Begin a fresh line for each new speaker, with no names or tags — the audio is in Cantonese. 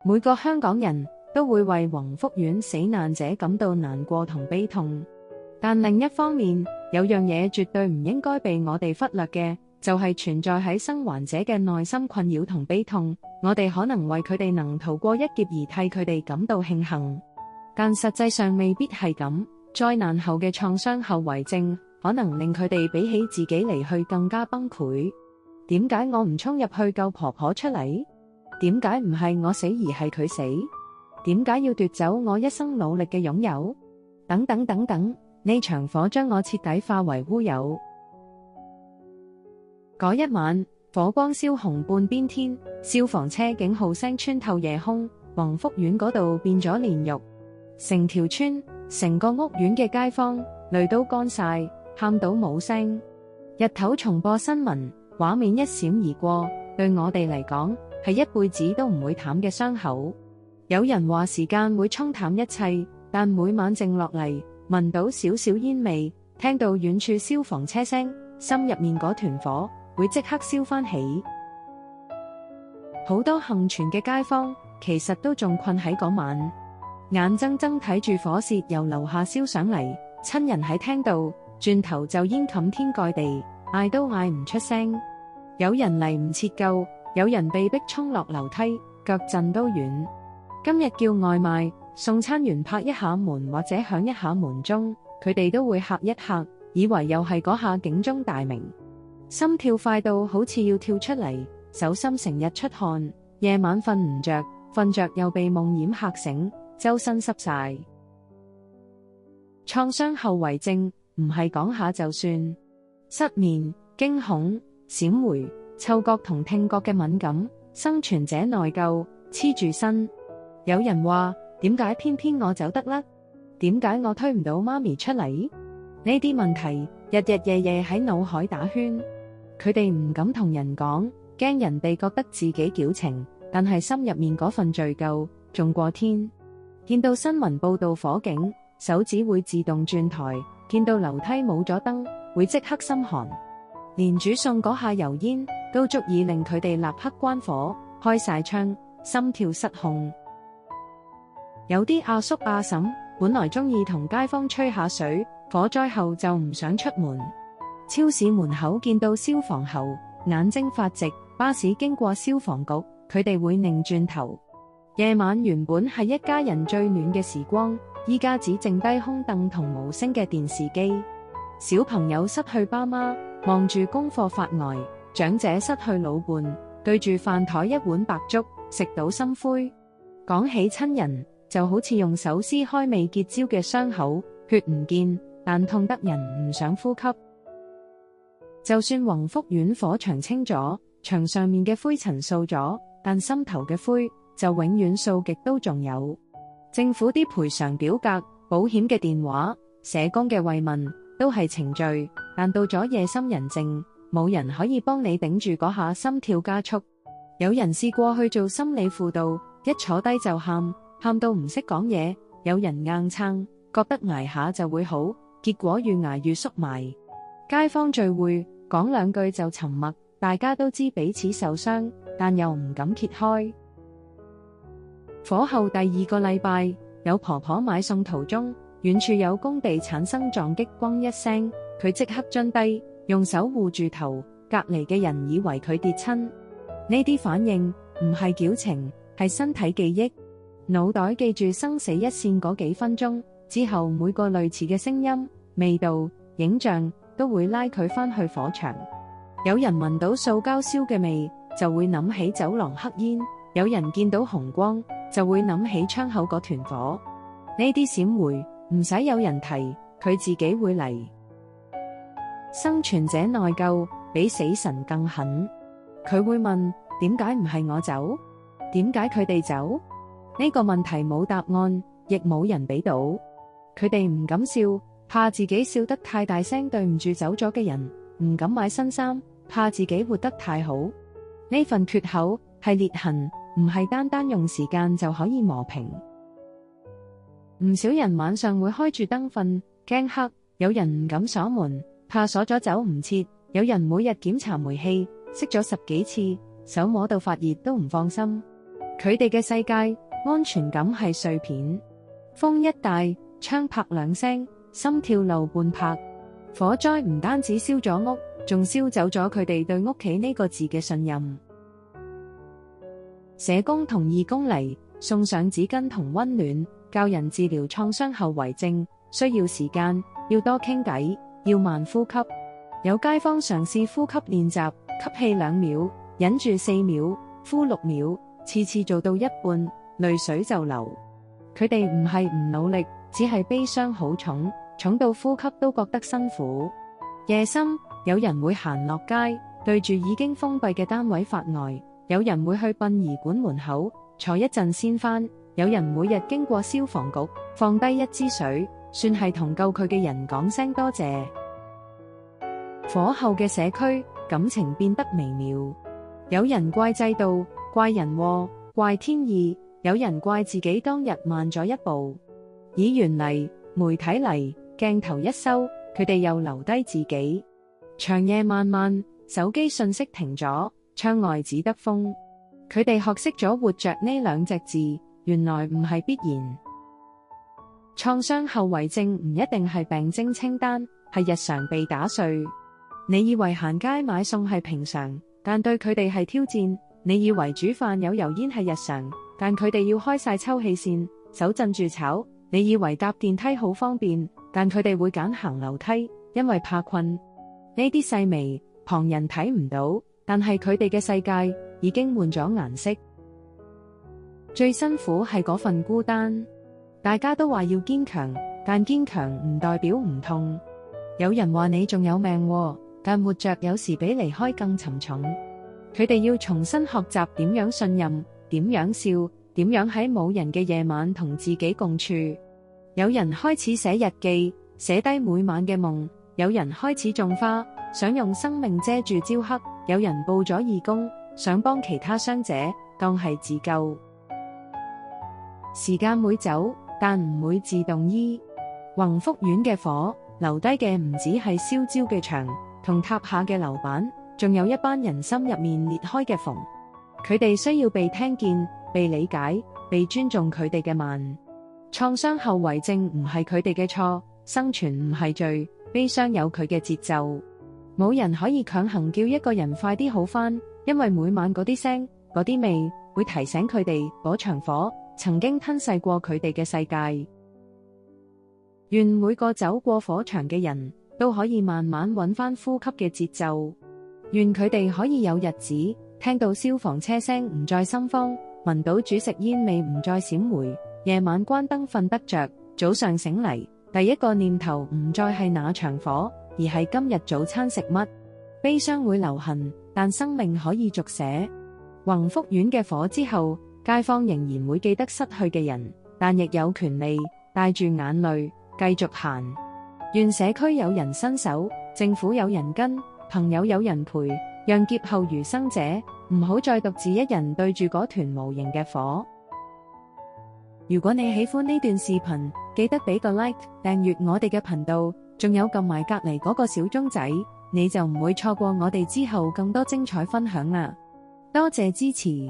每個香港人都會為宏福苑死難者感到難過同悲痛。但另一方面，有樣嘢絕對唔應該被我哋忽略嘅，就係存在喺生還者嘅內心困擾同悲痛。我哋可能為佢哋能逃過一劫而替佢哋感到慶幸，但實際上未必係咁。災難後嘅創傷後遺症可能令佢哋比起自己離去更加崩潰。點解我唔衝入去救婆婆出嚟？點解唔係我死而係佢死？點解要奪走我一生努力嘅擁有？等等等等，呢場火將我徹底化為烏有。嗰一晚，火光燒紅半邊天，消防車警號聲穿透夜空，宏福苑嗰度變咗煉獄。成條村、成個屋苑嘅街坊淚都乾晒，喊到冇聲。日頭重播新聞，畫面一閃而過，對我哋嚟講係一輩子都唔會淡嘅傷口。有人話時間會沖淡一切，但每晚靜落嚟，聞到少少煙味，聽到遠處消防車聲，心入面嗰團火會即刻燒翻起。好多幸存嘅街坊其實都仲困喺嗰晚，眼睜睜睇住火舌由樓下燒上嚟，親人喺廳度，轉頭就煙冚天蓋地，嗌都嗌唔出聲。有人嚟唔切救，有人被逼衝落樓梯，腳震都軟。今日叫外賣，送餐員拍一下門或者響一下門鐘，佢哋都會嚇一嚇，以為又係嗰下警鐘大鳴，心跳快到好似要跳出嚟，手心成日出汗，夜晚瞓唔着，瞓着又被夢魘嚇醒，周身濕晒。創傷後遺症唔係講下就算，失眠、驚恐、閃回、嗅覺同聽覺嘅敏感，生存者內疚，黐住身。有人話，點解偏偏我走得甩？點解我推唔到媽咪出嚟？呢啲問題日日夜夜喺腦海打圈，佢哋唔敢同人講，驚人哋覺得自己矯情，但係心入面嗰份罪疚重過天。見到新聞報道火警，手指會自動轉台；見到樓梯冇咗燈，會即刻心寒。連煮餸嗰下油煙都足以令佢哋立刻關火，開晒窗，心跳失控。有啲阿叔阿嬸本來中意同街坊吹下水，火災後就唔想出門。超市門口見到消防喉，眼睛發直；巴士經過消防局，佢哋會擰轉頭。夜晚原本係一家人最暖嘅時光，依家只剩低空凳同無聲嘅電視機。小朋友失去爸媽，望住功課發呆；長者失去老伴，對住飯台一碗白粥，食到心灰。講起親人，就好似用手撕開未結焦嘅傷口，血唔見，但痛得人唔想呼吸。就算宏福苑火場清咗，牆上面嘅灰塵掃咗，但心頭嘅灰就永遠掃極都仲有。政府啲賠償表格、保險嘅電話、社工嘅慰問都係程序，但到咗夜深人靜，冇人可以幫你頂住嗰下心跳加速。有人試過去做心理輔導，一坐低就喊，喊到唔識講嘢；有人硬撐，覺得捱下就會好，結果越捱越縮埋。街坊聚會，講兩句就沉默，大家都知彼此受傷，但又唔敢揭開。火後第2個禮拜，有婆婆買餸途中，遠處有工地產生撞擊，咣一聲，佢即刻蹲低，用手護住頭，隔離嘅人以為佢跌親。呢啲反應唔係矯情，係身體記憶，腦袋記住生死一線嗰幾分鐘之後，每個類似嘅聲音、味道、影像都會拉佢返去火場。有人聞到塑膠燒嘅味，就會諗起走廊黑煙；有人見到紅光，就會諗起窗口嗰團火。呢啲閃回唔使有人提，佢自己會嚟。生存者內疚比死神更狠，佢會問：點解唔係我走？點解佢哋走？呢個問題冇答案，亦冇人俾到。佢哋唔敢笑，怕自己笑得太大聲對唔住走咗嘅人；唔敢買新衫，怕自己活得太好。呢份缺口係裂痕，唔係單單用時間就可以磨平。唔少人晚上會開住燈瞓，驚黑；有人唔敢鎖門，怕鎖咗走唔切；有人每日檢查煤氣，熄咗10幾次，手摸到發熱都唔放心。佢哋嘅世界安全感係碎片。風一大，槍拍兩聲，心跳漏半拍。火災唔單止燒咗屋，仲燒走咗佢哋對屋企呢個字嘅信任。社工同義工嚟，送上紙巾同溫暖，教人治療創傷後遺症，需要時間，要多傾偈，要慢呼吸。有街坊嘗試呼吸練習，吸氣2秒，忍住4秒，呼6秒，次次做到一半，淚水就流。佢哋唔係唔努力，只係悲傷好重，重到呼吸都覺得辛苦。夜深，有人會行落街，對住已經封閉嘅單位發呆。有人會去殯儀館門口坐一陣先返，有人每日經過消防局放低一支水，算係同救佢嘅人講聲多謝。火後嘅社區感情變得微妙，有人怪制度、怪人禍、怪天意，有人怪自己當日慢咗一步。議員嚟，媒體嚟，鏡頭一收，佢哋又留低自己。長夜漫漫，手機訊息停咗，窗外只得風。佢哋學識咗活着呢2隻字，原來唔係必然。創傷後遺症唔一定係病徵清單，係日常被打碎。你以為行街買餸係平常，但對佢哋係挑戰。你以為煮飯有油煙係日常，但佢哋要開晒抽氣扇，手震住炒。你以為搭電梯好方便，但佢哋會揀行樓梯，因為怕困。呢啲細微，旁人睇唔到，但係佢哋嘅世界已經換咗顏色。最辛苦係嗰份孤單。大家都話要堅強，但堅強唔代表唔痛。有人話你仲有命喎，但活着有時比離開更沉重。佢哋要重新學習點樣信任，點樣笑，點樣喺冇人嘅夜晚同自己共處。有人開始寫日記，寫低每晚嘅夢。有人開始種花，想用生命遮住朝黑。有人報咗義工，想幫其他傷者，當係自救。時間會走，但唔會自動醫。宏福苑嘅火，留低嘅唔止係燒焦嘅牆同塌下嘅樓板，仲有一班人心入面裂開嘅縫。佢哋需要被聽見、被理解、被尊重。佢哋嘅慢。創傷後遺症唔係佢哋嘅錯，生存唔係罪，悲傷有佢嘅節奏。冇人可以強行叫一個人快啲好返，因為每晚嗰啲聲、嗰啲味會提醒佢哋嗰場火曾經吞噬過佢哋嘅世界。願每個走過火場嘅人都可以慢慢揾返呼吸嘅節奏。願佢哋可以有日子聽到消防車聲唔再心慌，聞到煮食煙味唔再閃回，夜晚關燈瞓得着，早上醒嚟第一個念頭唔再係那場火，而係今日早餐食乜。悲傷會留痕，但生命可以續寫。宏福苑嘅火之後，街坊仍然會記得失去嘅人，但亦有權利帶住眼淚繼續行。願社區有人伸手，政府有人跟，朋友有人陪，讓劫後餘生者唔好再獨自一人對住嗰團無形嘅火。如果你喜歡呢段視頻，記得俾個 like， 訂閱我哋嘅頻道，仲有撳埋隔離嗰個小鐘仔，你就唔會錯過我哋之後更多精彩分享啦。多謝支持。